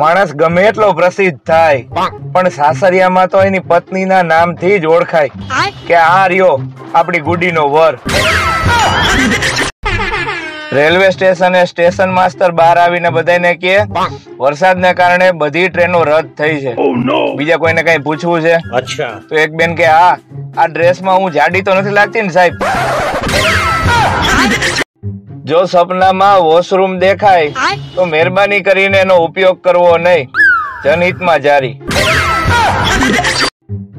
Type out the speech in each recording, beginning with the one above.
માણસ ગમે એટલો પ્રસિદ્ધ થાય પણ સાસરિયામાં તો એની પત્નીના નામથી જ ઓળખાય કે આ રહ્યો આપણી ગુડીનો વર. રેલવે સ્ટેશને સ્ટેશન માસ્ટર બહાર આવીને બધાને કહે વરસાદને કારણે બધી ટ્રેનો રદ થઈ છે. બીજા કોઈને કઈ પૂછવું છે? તો એક બેન કે હા, આ ડ્રેસમાં હું જાડી તો નથી લાગતી ને સાહેબ? જો સપનામાં વોશરૂમ દેખાય તો મહેરબાની કરીને એનો ઉપયોગ કરવો નહીં. જનહિતમાં જારી.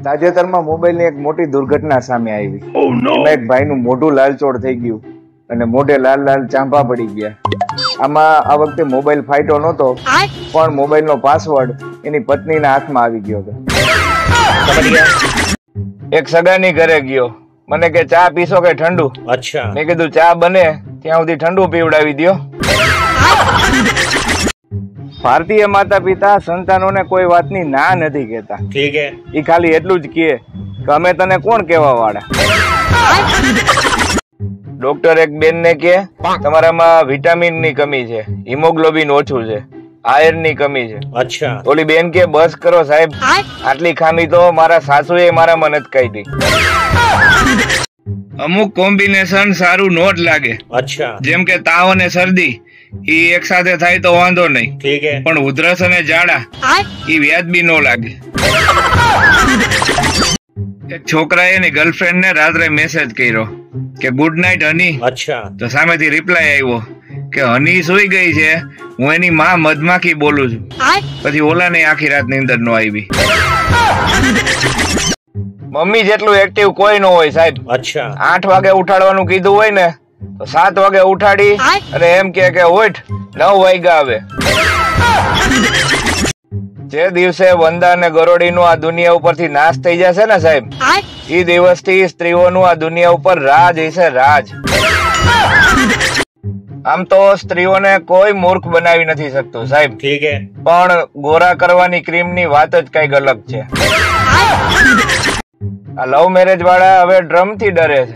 તાજેતરમાં મોબાઈલની એક મોટી દુર્ઘટના સામે આવી. એમાં એક ભાઈનું મોઢું લાલચોળ થઈ ગયું અને મોઢે લાલ લાલ ચાંપા પડી ગયા. આમાં આ વખતે મોબાઈલ ફાટ્યો નહોતો, પણ મોબાઈલનો પાસવર્ડ એની પત્નીના હાથમાં આવી ગયો હતો. એક સગાની ઘરે ગયો. મને કે ચા પીશો કે ઠંડુ? મેં કીધું ચા બને ત્યાં સુધી ઠંડુ પીવડાવી દો. ભારતીય માતા પિતા સંતાનોને કોઈ વાતની ના નથી કહેતા. ઈ ખાલી એટલું જ કહે કે અમે તને કોણ કહેવા વાળા. ડોક્ટર એક બેન ને કે તમારામાં વિટામિન ની કમી છે, હિમોગ્લોબિન ઓછું છે, આયર્ન ની કમી છે. ઓલી બેન કે બસ કરો સાહેબ, આટલી ખામી તો મારા સાસુએ મારામાં નથી કાઢી. અમુક કોમ્બિનેશન સારું નો જ લાગે. જેમ કે તાવ અને શરદી ઈ એક સાથે થાય તો વાંધો નહીં, પણ ઉધરસ અને ઝાડા ઈ વ્યાજબી નો લાગે. એક છોકરાએ એની ગર્લફ્રેન્ડ ને રાત્રે મેસેજ કર્યો કે ગુડ નાઇટ હની. તો સામેથી રિપ્લાય આવ્યો કે હની સુઈ ગઈ છે, હું એની માં મધમાખી બોલું છું. પછી ઓલાને આખી રાત નીંદર નો આવી. મમ્મી જેટલું એક્ટિવ કોઈ નો હોય સાહેબ. 8 વાગે ઉઠાડવાનું કીધું હોય ને તો 7 વાગે ઉઠાડી અને એમ કે ઉઠ 9 વાગ્યા આવે. જે દિવસે વંદા અને ગરોડીનું આ દુનિયા ઉપરથી નાશ થઈ જશે ને સાહેબ, એ દિવસથી સ્ત્રીઓનું આ દુનિયા ઉપર રાજ હશે, રાજ. આમ તો સ્ત્રીઓને કોઈ મૂર્ખ બનાવી નથી શકતું સાહેબ, પણ ગોરા કરવાની ક્રીમની વાત જ કઈક અલગ છે. આ લવ મેરેજ વાળા હવે ડ્રમ થી ડરે છે,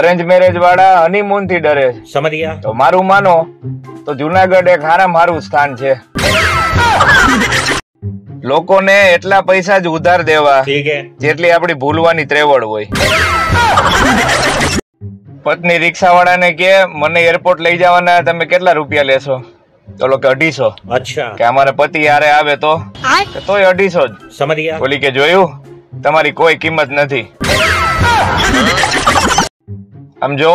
અરેન્જ મેરેજ વાળા હનીમૂન થી ડરે છે. તો મારું માનો તો જુનાગઢ એક હારામાં હારું સ્થાન છે. લોકોને એટલા પૈસા જ ઉધાર દેવા જેટલી આપડી ભૂલવાની ત્રેવડ હોય. પત્ની રિક્ષા વાળાને કે મને એરપોર્ટ લઈ જવાના, તમે કેટલા રૂપિયા લેશો? ચલો કે 250. કે અમારા પતિ હારે આવે તો તોય 250 જ. બોલી કે જોયું, તમારી કોઈ કિંમત નથી. આમ જો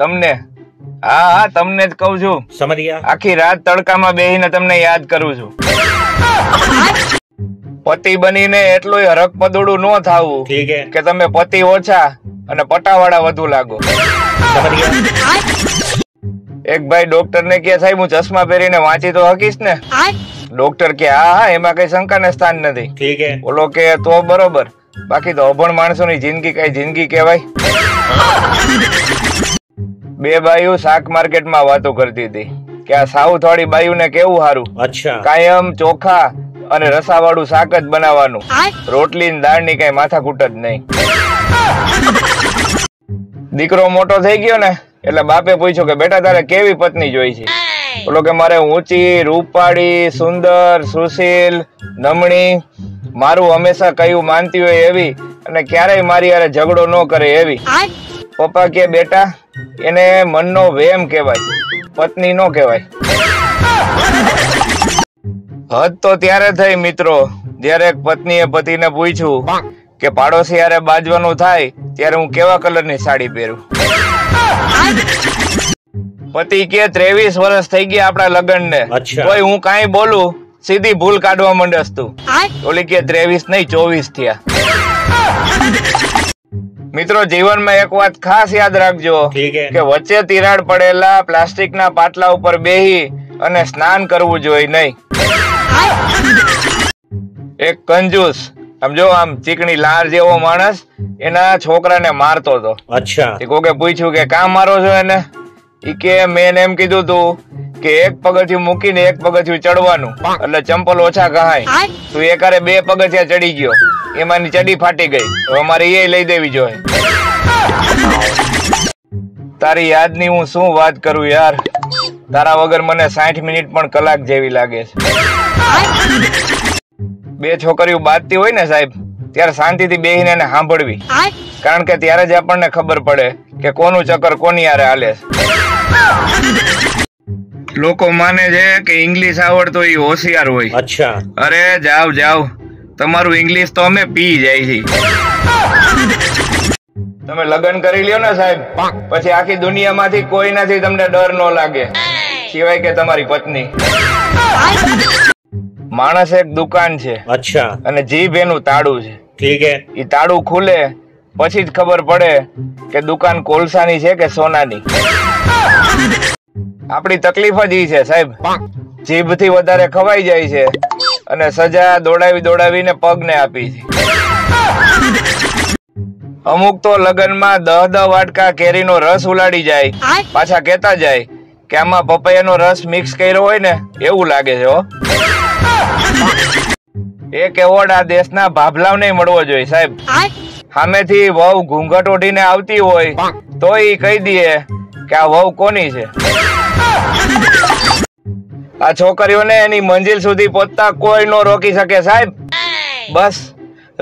તમને, હા તમને જ કઉ છું, આખી રાત તડકામાં બેહીને તમને યાદ કરું છું. પતિ બનીને એટલું હરક પદોડું ન થાવું કે તમે પતિ ઓછા અને પટાવાળા વધુ લાગો. એક ભાઈ ડોક્ટર ને કે સાહેબ હું ચશ્મા પહેરીને વાંચી તો હકીશ ને? ડોક્ટર કે હા, એમાં કઈ શંકાને સ્થાન નથી. બોલો કે તો બરોબર, બાકી તો અભણ માણસોની જિંદગી કઈ જિંદગી કહેવાય? બે બાયુ શાક માર્કેટમાં વાતો કરતી હતી કે આ સાઉથ વાળી બાયુ ને કેવું સારું, કાયમ ચોખા અને રસાવાળું શાક જ બનાવવાનું, રોટલી ને દાળ ની કઈ માથાકૂટ જ નહીં. દીકરો મોટો થઈ ગયો ને એટલે બાપે પૂછ્યું કે બેટા તારે કેવી પત્ની જોઈ છે? બોલો કે મારે ઊંચી, રૂપાળી, સુંદર, સુશીલ, નમણી, મારું હંમેશા કયું માનતી હોય એવી, અને ક્યારેય મારી હારે ઝઘડો ન કરે એવી. પપ્પા કે બેટા એને મનનો વેમ કહેવાય, પત્ની નો કહેવાય. હદ તો ત્યારે થઈ મિત્રો જયારે એક પત્નીએ પતિને પૂછ્યું કે પાડોશી હારે બાજવાનું થાય ત્યારે હું કેવા કલરની સાડી પહેરું? પતિ કે 23 વર્ષ થઈ ગયા આપણા લગ્ન ને, તોય હું કાંઈ બોલું સીધી ભૂલ કાઢવા માંડસ તું. ઓલી કે 23 નહીં 24 થયા. મિત્રો જીવનમાં એક વાત ખાસ યાદ રાખજો કે વચ્ચે તિરાડ પડેલા પ્લાસ્ટિકના પાટલા ઉપર બેહી અને સ્નાન કરવું જોઈએ નહીં. એક કંજૂસ, સમજો આમ ચીકણી લાર જેવો માણસ એના છોકરાને મારતો હતો. કોકે પૂછ્યું કે કામ મારો છો એને? ઈ કે મેં એમ કીધું તું કે એક પગથિયું મૂકીને એક પગથિયું ચડવાનું એટલે ચંપલ ઓછા કહાય. તું એકારે 2 પગથિયા ચડી ગયો, એમાંની ચડી ફાટી ગઈ, તો અમારે એ લઈ દેવી જોઈએ. તારી યાદની હું શું વાત કરું યાર. તારા વગર મને 60 મિનિટ પણ કલાક જેવી લાગે છે. બે છોકરીઓ બાજતી હોય ને સાહેબ, ત્યારે શાંતિથી બેહીને એને સાંભળવી, કારણ કે ત્યારે જ આપણને ખબર પડે કે કોનું ચક્કર કોની હારે હાલે છે. લોકો માને છે કે ઇંગ્લિશ આવડતો એ હોશિયાર હોય. અચ્છા. અરે જાવ જાવ, તમારું ઇંગ્લિશ તો અમે પી જાય છે. તમે લગ્ન કરી લ્યો ને સાહેબ, પછી આખી દુનિયામાંથી કોઈ નથી તમને ડર ન લાગે, સિવાય કે તમારી પત્ની. માણસ એક દુકાન છે. અચ્છા. અને જીભ એનું તાળું છે. ઠીક હે. ઈ તાળું ખુલે પછી જ ખબર પડે કે દુકાન કોલસાની છે કે સોનાની. આપણી તકલીફ જ ઈ છે સાહેબ, જીભથી વધારે ખવાઈ જાય છે અને સજા દોડાવીને પગને આપી છે. અમુક તો લગનમાં 10 વાટકા કેરીનો રસ ઉલાડી જાય, પાછા કહેતા જાય કે આમાં પપૈયાનો રસ મિક્સ કર્યો હોય ને એવું લાગે છે. હો, એક એવોર્ડ આ દેશના ભાભલાવને મળવો જોઈએ સાહેબ. સામેથી વહુ ઘૂંઘટ ઓઢીને આવતી હોય તો ઈ કહી દે કે આ વહુ કોની છે. આ છોકરીઓને એની મંજિલ સુધી પહોંચતા કોઈ ન રોકી શકે સાહેબ. બસ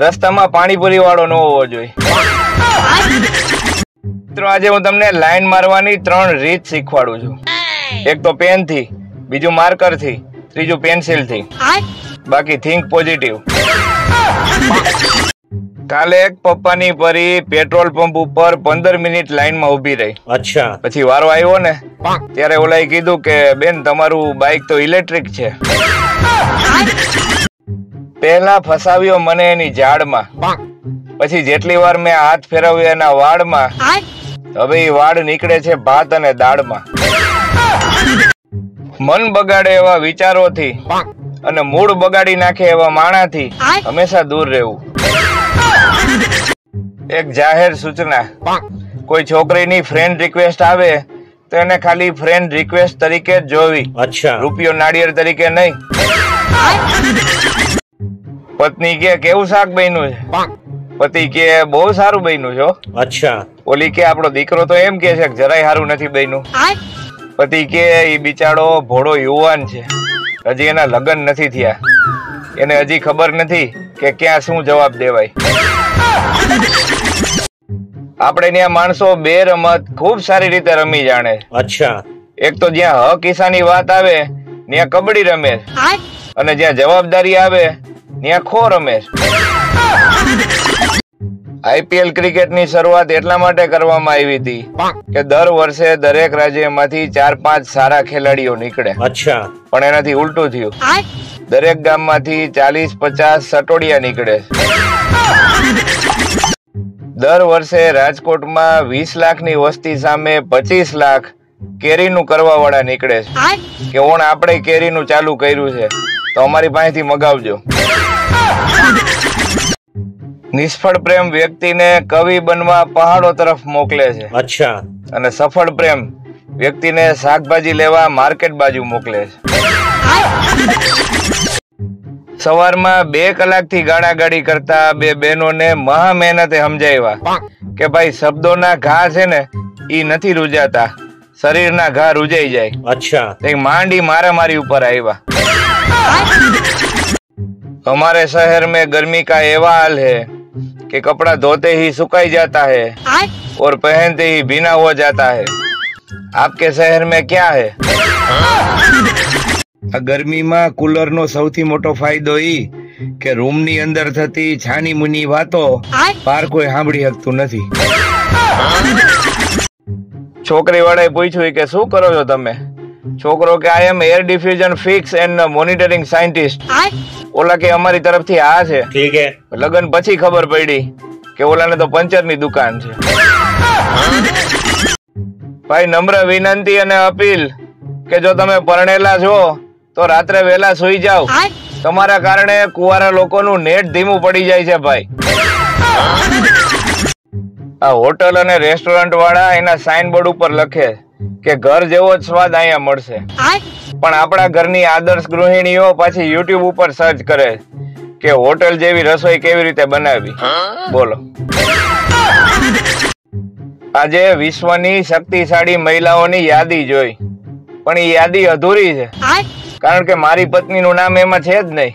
રસ્તામાં પાણીપુરી વાળો ન હોવો જોઈએ. મિત્રો, આજે હું તમને લાઈન મારવાની 3 રીત શીખવાડું છું. એક તો પેન થી, બીજું માર્કર થી, ત્રીજું પેન્સિલ થી. બાકી થિંક પોઝિટિવ. કાલે એક પપ્પાની પરી પેટ્રોલ પંપ ઉપર 15 મિનિટ લાઈનમાં ઉભી રહી. અચ્છા. પછી વારો આવ્યો ને ત્યારે ઓલાએ કીધું કે બેન તમારું બાઇક તો ઇલેક્ટ્રિક છે. પહેલા ફસાવ્યો મને એની ઝાડમાં, પછી જેટલી વાર મેં હાથ ફેરવ્યો એના વાળમાં, હવે એ વાળ નીકળે છે ભાત અને દાળમાં. મન બગાડે એવા વિચારોથી અને મૂડ બગાડી નાખે એવા માણાથી હંમેશા દૂર રહેવું. એક જાહેર સૂચના, કોઈ છોકરીની ફ્રેન્ડ રિક્વેસ્ટ આવે તો એને ખાલી ફ્રેન્ડ રિક્વેસ્ટ તરીકે જ જોવી. અચ્છા. રૂપિયો નાળિયેર તરીકે નહીં. પત્ની કે કેવું શાક બન્યું છે, પતિ કે બહુ સારું બન્યું છે. અચ્છા. ઓલી કે આપણો દીકરો તો એમ કે છે કે જરાય સારું નથી બન્યું. પતિ કે ઈ બિચારો ભોળો યુવાન છે, હજી એના લગ્ન નથી થયા, એને હજી ખબર નથી કે ક્યાં શું જવાબ દેવાય. આપણે ત્યાં માણસો બે રમત ખૂબ સારી રીતે રમી જાણે. અચ્છા. એક તો જ્યાં હક ઈસાની વાત આવે ત્યાં કબડ્ડી રમે, અને જ્યાં જવાબદારી આવે ત્યાં ખો રમે. IPL ક્રિકેટની શરૂઆત એટલા માટે કરવામાં આવી હતી કે દર વર્ષે દરેક રાજ્યમાંથી 4-5 સારા ખેલાડીઓ નીકળે. અચ્છા. પણ એનાથી ઉલટું થયું, દરેક ગામમાંથી 40-50 સટોડિયા નીકળે. દર વર્ષે રાજકોટમાં 20 લાખની વસ્તી સામે 25 લાખ કેરીનું કરવા વાળા નીકળે છે કે ઓણ આપણે કેરીનું ચાલુ કર્યું છે તો અમારી પાસેથી મગાવજો. નિષ્ફળ પ્રેમ વ્યક્તિને કવિ બનવા પહાડો તરફ મોકલે છે. અચ્છા. અને સફળ પ્રેમ વ્યક્તિને શાકભાજી લેવા માર્કેટ બાજુ મોકલે છે. સવારમાં 2 કલાકથી ગાડાગાડી કરતા બે બહેનોને મહા મહેનતે સમજાવ્યા કે ભાઈ શબ્દોના ઘા છે ને ઈ નથી રૂજાતા, શરીરના ઘા રૂજાઈ જાય. અચ્છા. માંડી મારામારી ઉપર આવ્યા. हमारे शहर में गर्मी का एवा हाल है कि कपड़ा धोते ही सुखाई जाता है और पहनते ही भीना हो जाता है. आपके शहर में क्या है? આ ગરમીમાં કુલરનો સૌથી મોટો ફાયદો ઈ કે રૂમની અંદર થતી છાની મુની વાતો બહાર કોઈ સાંભળી શકતું નથી. છોકરી વાળાએ પૂછ્યું કે શું કરો છો તમે? છોકરો કે I am air diffusion fix and monitoring scientist. ઓલા કે અમારી તરફથી આ છે. ઠીક હે. લગન પછી ખબર પડી કે ઓલાને તો પંચરની દુકાન છે. ભાઈ, નમ્ર વિનંતી અને અપીલ કે જો તમે પરણેલા છો તો રાત્રે વહેલા સુઈ જાઓ. તમારા કારણે કુંવારા લોકોનું નેટ ધીમું પડી જાય છે ભાઈ. આ હોટલ અને રેસ્ટોરન્ટ વાળા એના સાઇન બોર્ડ ઉપર લખે કે ઘર જેવો જ સ્વાદ અહીંયા મળશે, પણ આપણા ઘરની આદર્શ ગૃહિણીઓ પાછી YouTube ઉપર સર્ચ કરે કે હોટલ જેવી રસોઈ કેવી રીતે બનાવી. બોલો, આજે વિશ્વની શક્તિશાળી મહિલાઓની યાદી જોઈ, પણ એ યાદી અધૂરી છે, કારણ કે મારી પત્નીનું નામ એમાં છે જ નહીં.